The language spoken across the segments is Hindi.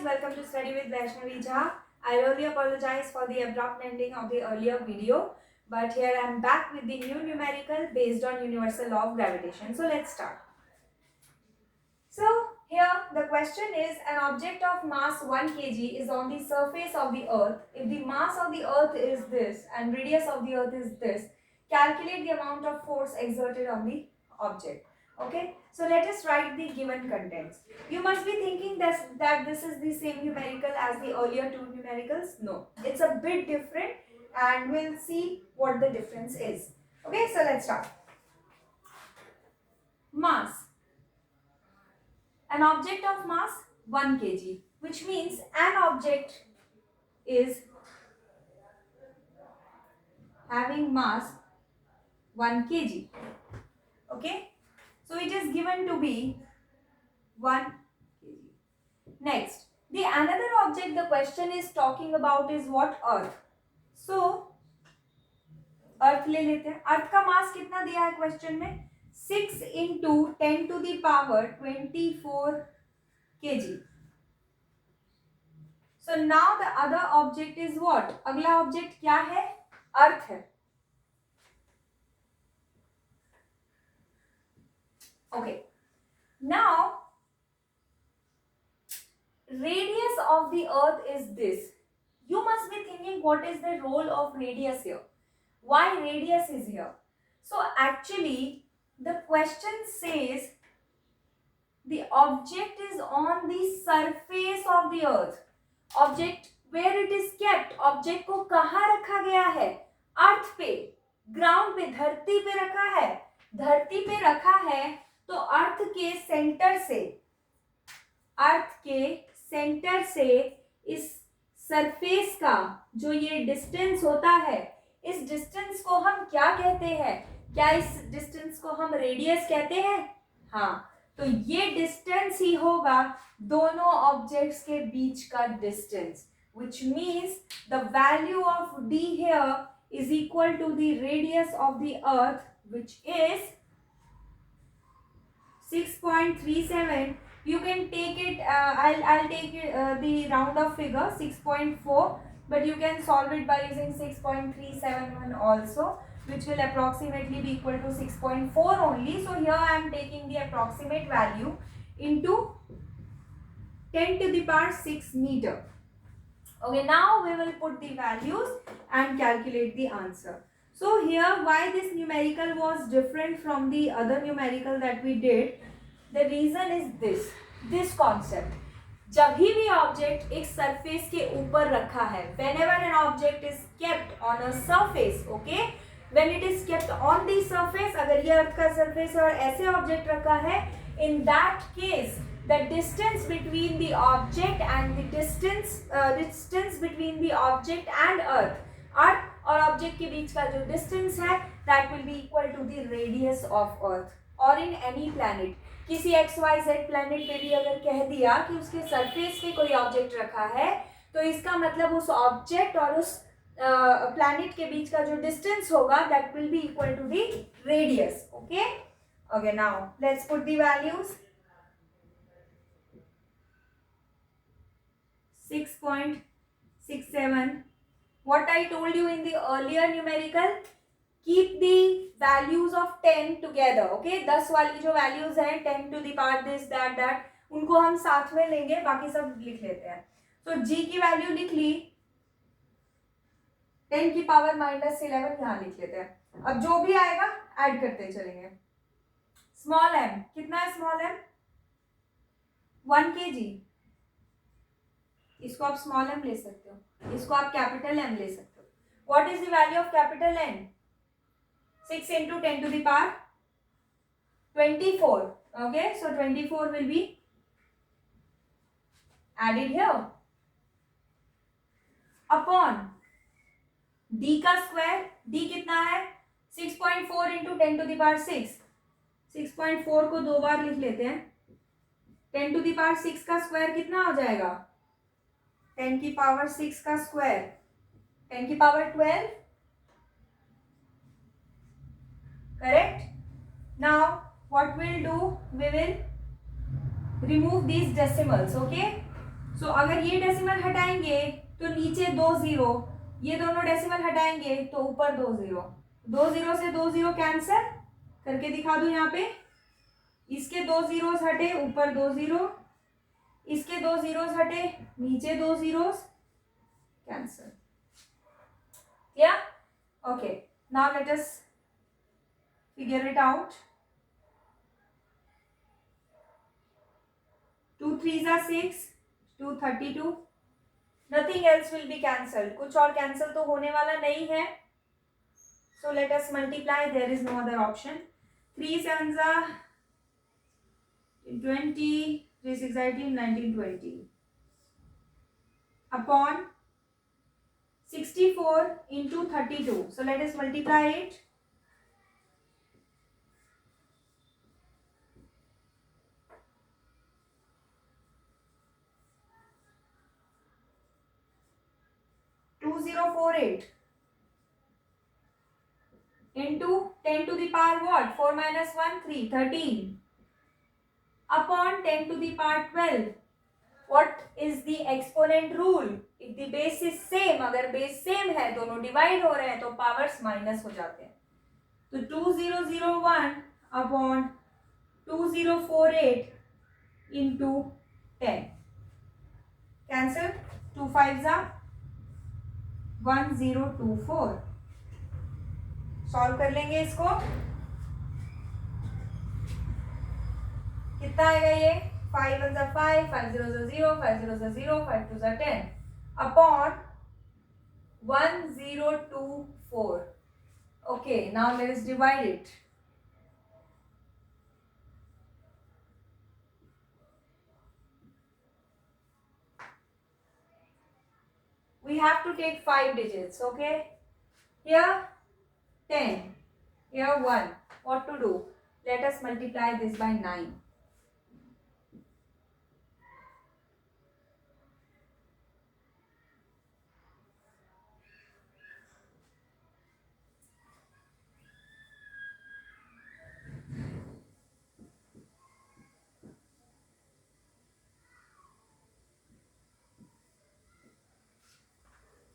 welcome to Study with Vaishnavi Jha. I really apologize for the abrupt ending of the earlier video, but here I am back with the new numerical based on universal law of gravitation. So let's start. So here the question is, an object of mass 1 kg is on the surface of the earth. If the mass of the earth is this and radius of the earth is this, calculate the amount of force exerted on the object. Okay, so let us write the given contents. You must be thinking that this is the same numerical as the earlier two numericals. No, it's a bit different and we'll see what the difference is. Okay, so let's start. Mass. An object of mass 1 kg, which means an object is having mass 1 kg. Okay, so it is given to be 1 kg. Next, the another object the question is talking about is what? Earth. So अर्थ ले लेते हैं. अर्थ का मास कितना दिया है क्वेश्चन में? 6 into 10 to the power 24 kg. So now the other object is what? अगला ऑब्जेक्ट क्या है? अर्थ है. Okay. Now radius of the earth is this. You must be thinking what is the role of radius here? Why radius is here? So actually the question says the object is on the surface of the earth. Object where it is kept. Object को कहाँ रखा गया है? अर्थ पे, ग्राउंड पे, धरती पे रखा है. धरती पे रखा है तो अर्थ के सेंटर से इस सरफेस का जो ये डिस्टेंस होता है, इस डिस्टेंस को हम क्या कहते हैं? क्या इस डिस्टेंस को हम रेडियस कहते हैं? हाँ, तो ये डिस्टेंस ही होगा दोनों ऑब्जेक्ट्स के बीच का distance, which means the value of d here is equal to the radius of the earth, which is 6.37. You can take it, I'll take it, the round of figure 6.4, but you can solve it by using 6.371 also, which will approximately be equal to 6.4 only. So here I am taking the approximate value into 10 to the power 6 meter. Okay, now we will put the values and calculate the answer. So here, why this numerical was different from the other numerical that we did? The reason is this concept. जब भी ऑब्जेक्ट एक सरफेस के ऊपर रखा है, whenever an object is kept on a surface, okay, when it is kept on the surface, अगर ये अर्थ का सरफेस है और ऐसे ऑब्जेक्ट रखा है, in that case the distance between the object and the distance between the object and अर्थ और ऑब्जेक्ट के बीच का जो डिस्टेंस है, that will be equal to the radius of earth. और in any planet, किसी XYZ प्लैनेट पे भी अगर कह दिया कि उसके सरफेस पे कोई ऑब्जेक्ट रखा है, तो इसका मतलब उस ऑब्जेक्ट और उस प्लैनेट के बीच का जो डिस्टेंस होगा, that will be equal to the radius. Okay, okay, now let's put the values. 6.67. What I told you in the earlier numerical, keep the values of 10 together. Okay, 10 वाली जो values हैं, 10 to the power this, that, उनको हम साथ में लेंगे, बाकी सब लिख लेते हैं. तो g की वैल्यू लिख ली, 10 की पावर -11 यहाँ लिख लेते हैं. अब जो भी आएगा ऐड करते चलेंगे. स्मॉल m कितना है? Small m 1 kg. इसको आप स्मॉल m ले सकते हो, इसको आप कैपिटल M ले सकते हो. What is the value of capital N? 6 into 10 to the power 24. Okay, so 24 will be added here upon d का स्क्वायर. d कितना है? 6.4 into 10 to the power 6. 6.4 को दो बार लिख लेते हैं. 10 to the power 6 का स्क्वायर कितना हो जाएगा? 10 की पावर 6 का स्क्वायर 10 की power 12. Correct? Now what we'll do, we will remove these decimals. Okay, सो अगर ये डेसिमल हटाएंगे तो नीचे 2 जीरो, ये दोनों डेसिमल हटाएंगे तो ऊपर 2 जीरो, 2 जीरो से 2 जीरो कैंसिल करके दिखा दूं यहाँ पे, इसके 2 जीरोस हटे ऊपर 2 जीरो, इसके 2 जीरोस हटे नीचे 2 zeros cancel. Clear? Okay, now let us figure it out. 2 3s are 6, 2 32, nothing else will be cancelled, कुछ और कैंसिल तो होने वाला नहीं है। So let us multiply, there is no other option. 3 sevens are 20, 3 6 18, 19 20 upon 64 into 32. So let us multiply it. Two zero four eight into 10 to the power what? 4 minus 1 3, 13 upon 10 to the power 12. What is the exponent rule? If the base is same, अगर base same है, दोनों डिवाइड हो रहे हैं तो पावर्स माइनस हो जाते हैं। तो 2001 अपॉन 2048 इंटू 10 कैंसिल, 2 5 1024। सॉल्व कर लेंगे इसको, कितना आएगा ये? 5 1 5, 5 0 0, 5 0 0, 5 2 10 upon 1024। Okay, now let us divide it. We have to take 5 digits, okay? Here 10, here 1. What to do? Let us multiply this by 9.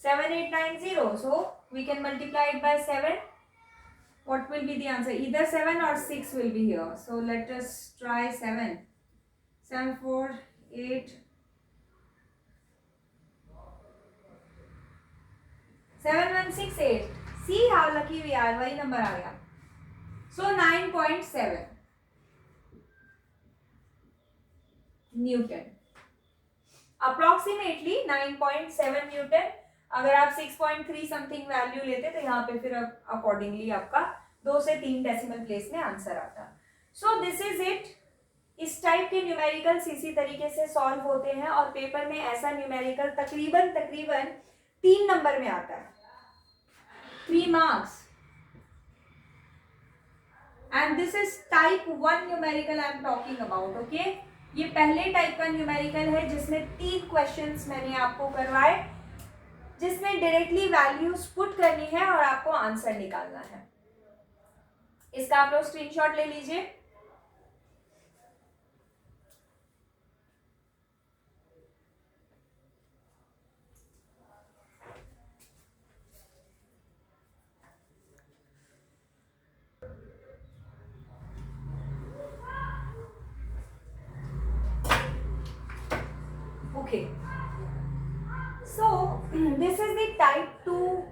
Seven, 8, 9, 0. So we can multiply it by 7. What will be the answer? Either 7 or 6 will be here. So let us try 7. 7 4 8 7 1 6 8. See how lucky we are. वही नंबर आ गया. So 9.7 Newton, approximately 9.7 Newton. अगर आप 6.3 समथिंग वैल्यू लेते तो यहाँ पे फिर अकॉर्डिंगली आपका 2 से 3 डेसिमल प्लेस में आंसर आता। So this is it. इस टाइप के न्यूमेरिकल्स इसी तरीके से सॉल्व होते हैं और पेपर में ऐसा न्यूमेरिकल तकरीबन 3 नंबर में आता है, 3 marks. And this is type 1 numerical I am talking about, okay. ये पहले टाइप का न्यूमेरिकल है जिसमें 3 क्वेश्चंस मैंने आपको करवाए, जिसमें डायरेक्टली वैल्यूज पुट करनी है और आपको आंसर निकालना है। इसका आप लोग स्क्रीनशॉट ले लीजिए। Okay, so this is the type 2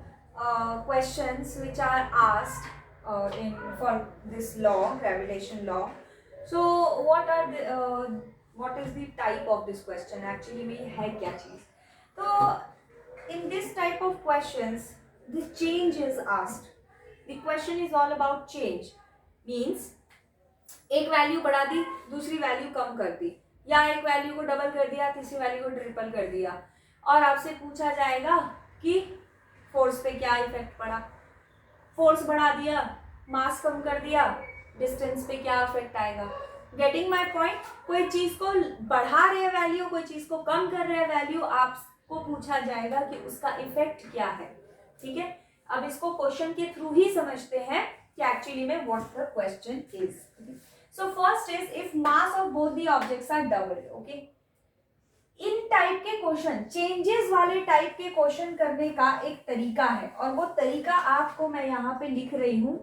questions which are asked in for this law, gravitation law. So what is the type of this question? Actually में है क्या चीज? तो in this type of questions the change is asked. The question is all about change. Means एक वैल्यू बढ़ा दी, दूसरी वैल्यू कम कर दी, या एक वैल्यू को डबल कर दिया, तीसरी वैल्यू को ट्रिपल कर दिया, और आपसे पूछा जाएगा कि फोर्स पे क्या इफेक्ट पड़ा। फोर्स बढ़ा दिया, मास कम कर दिया, डिस्टेंस पे क्या इफेक्ट आएगा। Getting my point? कोई चीज को बढ़ा रहे हैं वैल्यू, कोई चीज को कम कर रहे हैं वैल्यू, आपको पूछा जाएगा कि उसका इफेक्ट क्या है। ठीक है, अब इसको क्वेश्चन के थ्रू ही समझते हैं कि एक्चुअली में what the question is. So first is if mass of both the objects are doubled, okay, in type के क्वेश्चन, चेंजेस वाले टाइप के क्वेश्चन करने का एक तरीका है, और वो तरीका आपको मैं यहाँ पे लिख रही हूं।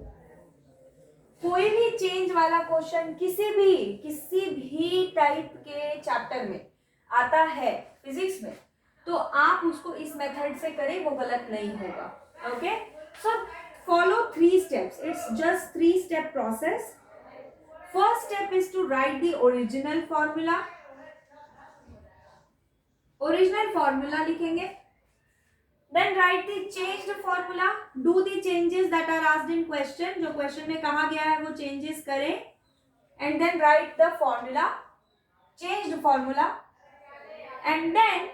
कोई भी चेंज वाला क्वेश्चन किसी भी टाइप के चैप्टर में आता है फिजिक्स में, तो आप उसको इस मेथड से करें, वो गलत नहीं होगा। Okay, so follow 3 steps. It's just 3 step process. First step is to write the original formula. Original formula लिखेंगे, then write the changed formula, do the changes that are asked in question, जो क्वेश्चन में कहा गया है वो चेंजेस करें, and then write the formula, changed formula, and then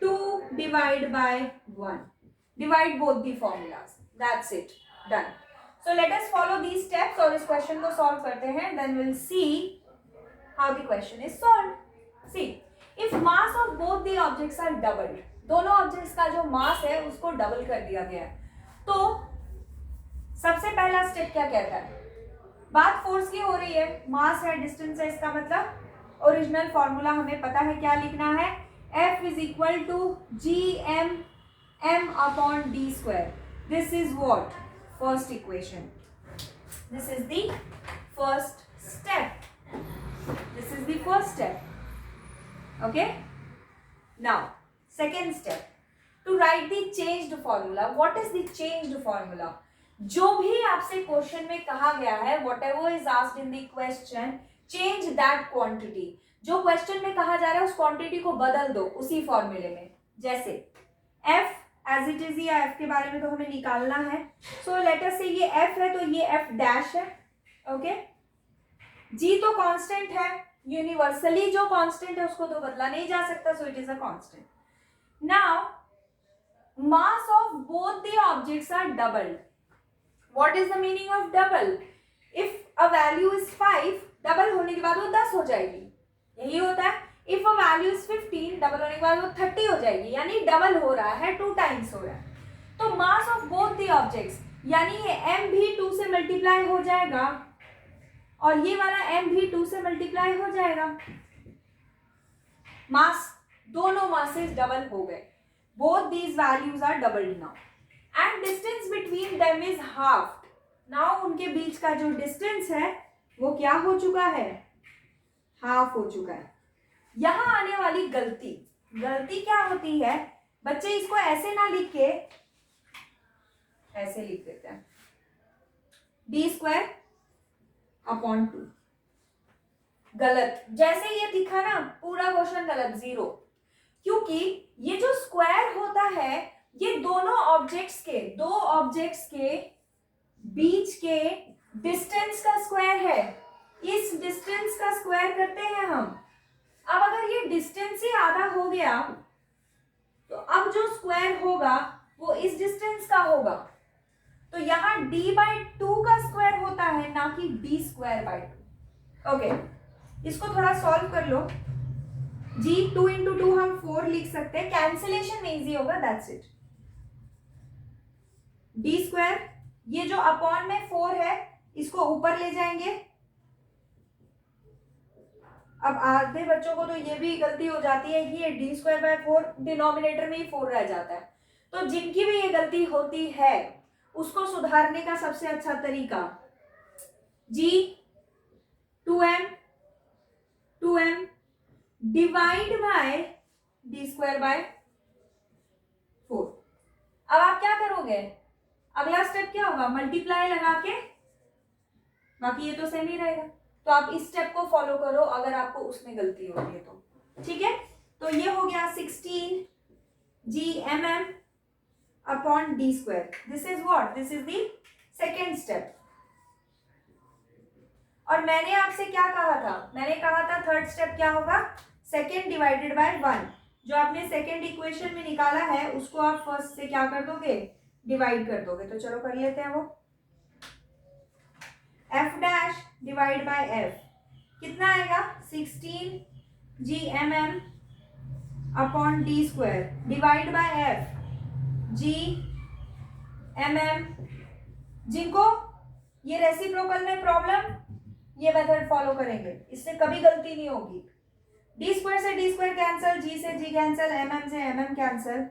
2 divide by 1, divide both the formulas, that's it, done. So let us follow these steps और इस क्वेश्चन को सॉल्व करते हैं, then we'll see how the question is solved. See, if mass of both the objects are doubled, दोनों ऑब्जेक्ट्स का जो मास है उसको डबल कर दिया गया है, तो सबसे पहला स्टेप क्या कहता है? बात फोर्स की हो रही है, मास है, डिस्टेंस है, इसका मतलब ओरिजिनल फॉर्मूला हमें पता है क्या लिखना है, F is equal to gm m upon d square. This is what? First equation. This is the first step. This is the first step. Okay? Now, second step. To write the changed formula. What is the changed formula? जो भी आपसे क्वेश्चन में कहा गया है, whatever is asked in the question, change that quantity. जो क्वेश्चन में कहा जा रहा है उस क्वांटिटी को बदल दो उसी फॉर्मूले में। जैसे f एज इट इज, या f के बारे में तो हमें निकालना है, सो लेट अस से ये f है तो ये f डैश है। ओके, g तो कांस्टेंट है, यूनिवर्सली जो कांस्टेंट है उसको तो बदला नहीं जा सकता, so it is a constant. Now mass of both the objects are doubled. What is the meaning of double? If a value is 5, double होने के बाद वो 10 हो जाएगी, यही होता है। If a value is 15, double होने के बाद वो 30 हो जाएगी, यानी डबल हो रहा है, 2 टाइम्स हो रहा है। तो मास ऑफ बोथ द ऑब्जेक्ट्स, यानी ये m भी 2 से मल्टीप्लाई हो जाएगा और ये वाला m भी 2 से मल्टीप्लाई हो जाएगा। मास, दोनों मासेस डबल हो गए, both these values are doubled now, and distance between them is half. Now उनके बीच का जो डिस्टेंस है वो क्या हो चुका है? हाफ हो चुका है। यहां आने वाली गलती क्या होती है बच्चे? इसको ऐसे ना लिख के ऐसे लिख देते हैं, d² अपॉन 2। गलत, जैसे ये दिखा ना, पूरा क्वेश्चन गलत, 0, क्योंकि ये जो स्क्वायर होता है ये दो ऑब्जेक्ट्स के बीच के डिस्टेंस का स्क्वायर है। इस डिस्टेंस का स्क्वायर करते हैं हम। अब अगर ये डिस्टेंस ही आधा हो गया तो अब जो स्क्वायर होगा वो इस डिस्टेंस का होगा, तो यहां d/2 का स्क्वायर होता है, ना कि d²/2। ओके, इसको थोड़ा सॉल्व कर लो। g 2 × 2 हम 4 लिख सकते हैं, कैंसिलेशन में इजी होगा, दैट्स इट। d², ये जो अपॉन में 4 है इसको ऊपर ले जाएंगे। अब आधे बच्चों को तो ये भी गलती हो जाती है कि ये d²/4 डिनोमिनेटर में ही 4 रह जाता है, तो जिनकी भी ये गलती होती है उसको सुधारने का सबसे अच्छा तरीका, g 2m divide by d²/4। अब आप क्या करोगे? अगला स्टेप क्या होगा? मल्टीप्लाई लगा के, बाकी ये तो सेम ही रहेगा, तो आप इस स्टेप को फॉलो करो अगर आपको उसमें गलती होती है तो। ठीक है, तो ये हो गया 16 gmm upon d²। This is what? This is the second step. और मैंने आपसे क्या कहा था? मैंने कहा था थर्ड स्टेप क्या होगा? Second divided by 1। जो आपने सेकेंड इक्वेशन में निकाला है उसको आप फर्स्ट से क्या कर दोगे? डिवाइड कर दोगे। तो चलो कर लेते हैं वो। f' डिवाइड बाय f कितना आएगा? 16 gmm upon d² divide by f gmm। जिनको ये रेसिप्रोकल में प्रॉब्लम, ये मेथड फॉलो करेंगे, इससे कभी गलती नहीं होगी। डी स्क्वायर से डी स्क्वायर कैंसल, जी से जी कैंसल, एम से एम कैंसल,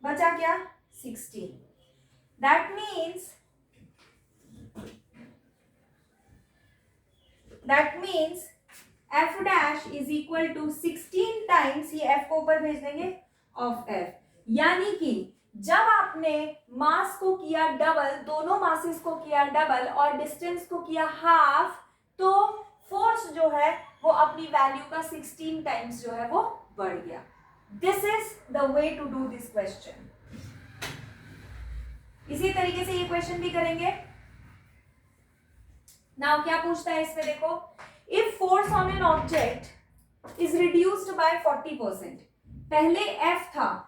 बचा क्या 16। That means F dash is equal to 16 times, ये एफ को ऊपर भेज देंगे, ऑफ एफ। यानी कि जब आपने मास को किया डबल, दोनों मासेस को किया डबल और डिस्टेंस को किया हाफ, तो फोर्स जो है वो अपनी वैल्यू का 16 टाइम्स जो है वो बढ़ गया। This is the way to do this question. इसी तरीके से ये क्वेश्चन भी करेंगे। नाउ क्या पूछता है इसमें, देखो, if force on an object is reduced by 40%, पहले एफ था,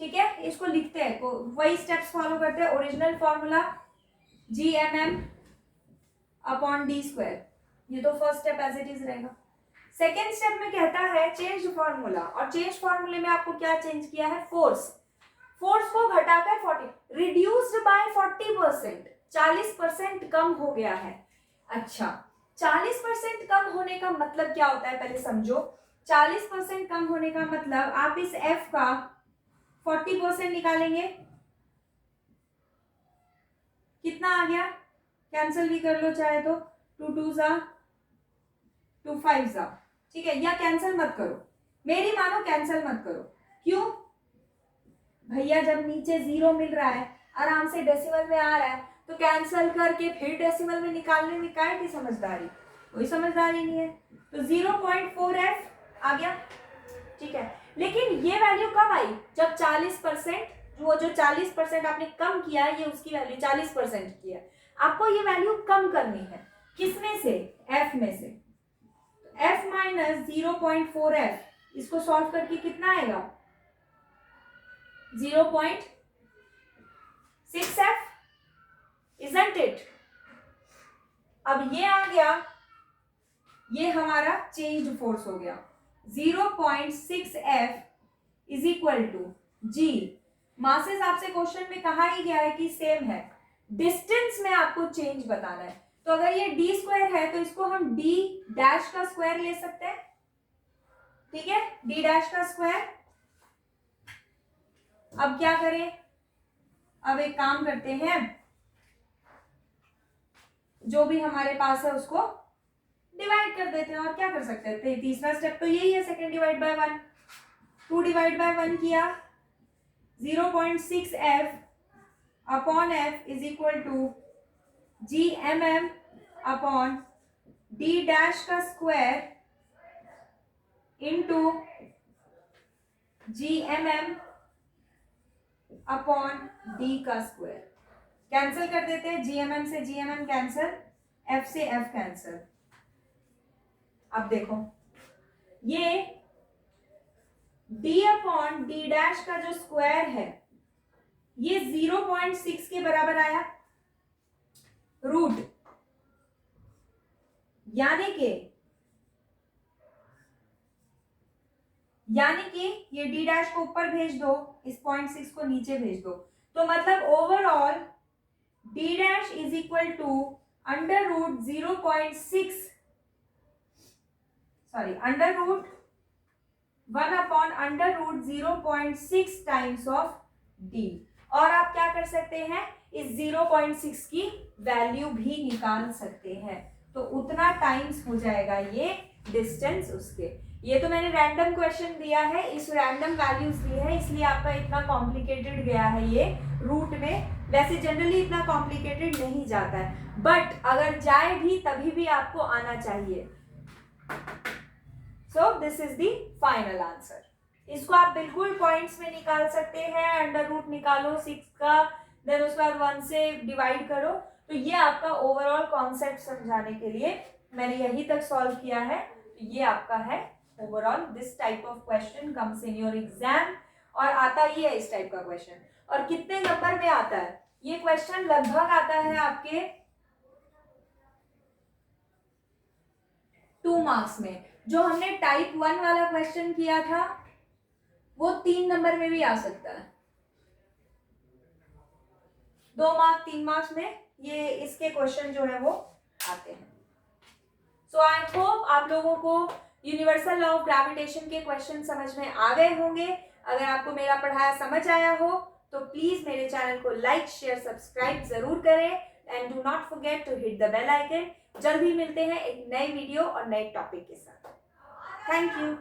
ठीक है, इसको लिखते हैं, वही स्टेप्स फॉलो करते हैं, original formula G M M upon D square, ये तो first step as it is रहेगा। सेकेंड स्टेप में कहता है चेंज फॉर्मूला, और चेंज फॉर्मूले में आपको क्या चेंज किया है, फोर्स को घटाकर 40, रिड्यूस्ड बाय 40%, 40% कम हो गया है। अच्छा, 40% कम होने का मतलब क्या होता है, पहले समझो। 40% कम होने का मतलब आप इस f का 40% निकालेंगे, कितना आ गया, कैंसिल भी कर लो चाहे तो, 2 2 जा 2 5 जा, ठीक है, या कैंसिल मत करो, मेरी मानो कैंसिल मत करो। क्यों भैया, जब नीचे 0 मिल रहा है, आराम से डेसिमल में आ रहा है, तो कैंसिल करके फिर डेसिमल में निकालने में काय की समझदारी, कोई समझदारी नहीं है। तो 0.4f आ गया, ठीक है। लेकिन ये वैल्यू कब आई, जब 40%, वो जो 40% आपने कम किया है, ये उसकी वैल्यू 40% की है, आपको ये वैल्यू कम करनी है, किसमें से, f में से। f माइनस 0.4f, इसको सॉल्व करके कितना आएगा, 0.6f, isn't it? अब ये आ गया, ये हमारा चेंज्ड फोर्स हो गया, 0.6f is equal to G, masses आपसे क्वेश्चन में कहा ही गया है कि सेम है, डिस्टेंस में आपको चेंज बताना है। तो अगर ये डी स्क्वायर है तो इसको हम डी डैश का स्क्वायर ले सकते हैं, ठीक है, डी डैश का स्क्वायर। अब क्या करें, अब एक काम करते हैं, जो भी हमारे पास है उसको डिवाइड कर देते हैं, और क्या कर सकते थे, तीसरा स्टेप तो यही है, second divide by 1, 2 divide by 1 किया, 0.6f upon f is equal to g M M upon d dash का square into g M M upon d का स्क्वायर। कैंसिल कर देते हैं, जीएमएम से जीएमएम कैंसिल, एफ से एफ कैंसिल। अब देखो, ये डी अपॉन डी डैश का जो स्क्वायर है, ये 0.6 के बराबर आया, रूट, यानी कि ये डी डैश को ऊपर भेज दो, इस 0.6 को नीचे भेज दो, तो मतलब overall D dash is equal to under root 0.6, sorry, under root 1 upon under root 0.6 times of D. और आप क्या कर सकते हैं, इस 0.6 की वैल्यू भी निकाल सकते हैं, तो उतना टाइम्स हो जाएगा ये डिस्टेंस उसके। ये तो मैंने रैंडम क्वेश्चन दिया है, इस रैंडम वैल्यूज दी है, इसलिए आपका इतना कॉम्प्लिकेटेड गया है ये रूट में। वैसे जनरली इतना कॉम्प्लिकेटेड नहीं जाता है, बट अगर जाए भी तभी भी आपको आना चाहिए। So this is the final answer. इसको आप बिल्कुल पॉइंट्स में निकाल सकते हैं, अंडर रूट निकालो 6 का, देन उसके बाद 1 से डिवाइड करो। तो ये आपका ओवरऑल कॉन्सेप्ट समझाने के लिए मैंने यही तक सॉल्व किया है। तो ये आपका है overall, this type of question comes in your exam, और आता ही है इस टाइप का क्वेश्चन। और कितने नंबर में आता है ये क्वेश्चन, लगभग आता है आपके 2 मार्क्स में। जो हमने टाइप 1 वाला क्वेश्चन किया था वो 3 नंबर में भी आ सकता है, 2 मार्क्स 3 मार्क्स में ये इसके क्वेश्चन जो है वो आते हैं। सो आई होप आप लोगों को यूनिवर्सल लॉ ऑफ ग्रेविटेशन के क्वेश्चन समझ में आ गए होंगे। अगर आपको मेरा पढ़ाया समझ आया हो तो प्लीज मेरे चैनल को लाइक शेयर सब्सक्राइब जरूर करें and do not forget to hit the bell icon. जल्द ही मिलते हैं एक नए वीडियो और नए टॉपिक के साथ। Thank you.